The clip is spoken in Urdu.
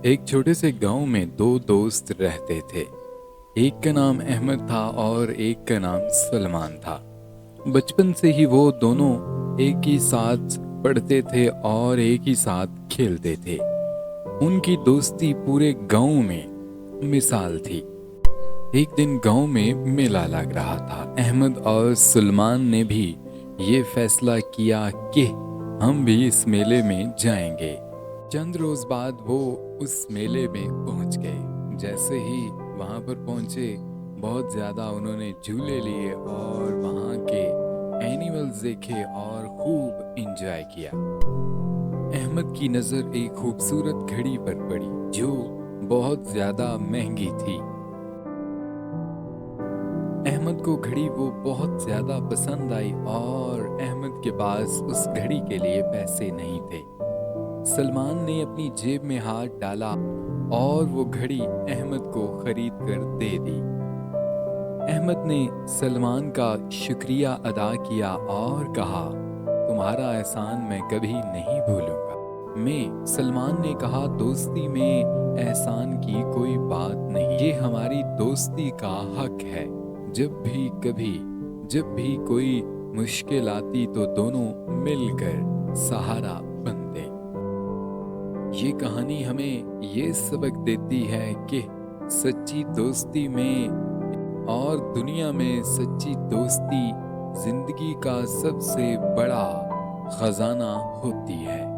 ایک چھوٹے سے گاؤں میں دو دوست رہتے تھے۔ ایک کا نام احمد تھا اور ایک کا نام سلمان تھا۔ بچپن سے ہی وہ دونوں ایک ہی ساتھ پڑھتے تھے اور ایک ہی ساتھ کھیلتے تھے۔ ان کی دوستی پورے گاؤں میں مثال تھی۔ ایک دن گاؤں میں میلہ لگ رہا تھا۔ احمد اور سلمان نے بھی یہ فیصلہ کیا کہ ہم بھی اس میلے میں جائیں گے۔ چند روز بعد وہ اس میلے میں پہنچ گئے۔ جیسے ہی وہاں پر پہنچے، بہت زیادہ انہوں نے جھولے لیے اور وہاں کے اینیملز دیکھے اور خوب انجوائے کیا۔ احمد کی نظر ایک خوبصورت گھڑی پر پڑی جو بہت زیادہ مہنگی تھی۔ احمد کو گھڑی وہ بہت زیادہ پسند آئی اور احمد کے پاس اس گھڑی کے لیے پیسے نہیں تھے۔ سلمان نے اپنی جیب میں ہاتھ ڈالا اور وہ گھڑی احمد کو خرید کر دے دی۔ احمد نے سلمان کا شکریہ ادا کیا اور کہا، تمہارا احسان میں کبھی نہیں بھولوں گا۔ سلمان نے کہا، دوستی میں احسان کی کوئی بات نہیں، یہ ہماری دوستی کا حق ہے۔ جب بھی کوئی مشکل آتی تو دونوں مل کر سہارا بنتے۔ یہ کہانی ہمیں یہ سبق دیتی ہے کہ سچی دوستی میں اور دنیا میں سچی دوستی زندگی کا سب سے بڑا خزانہ ہوتی ہے۔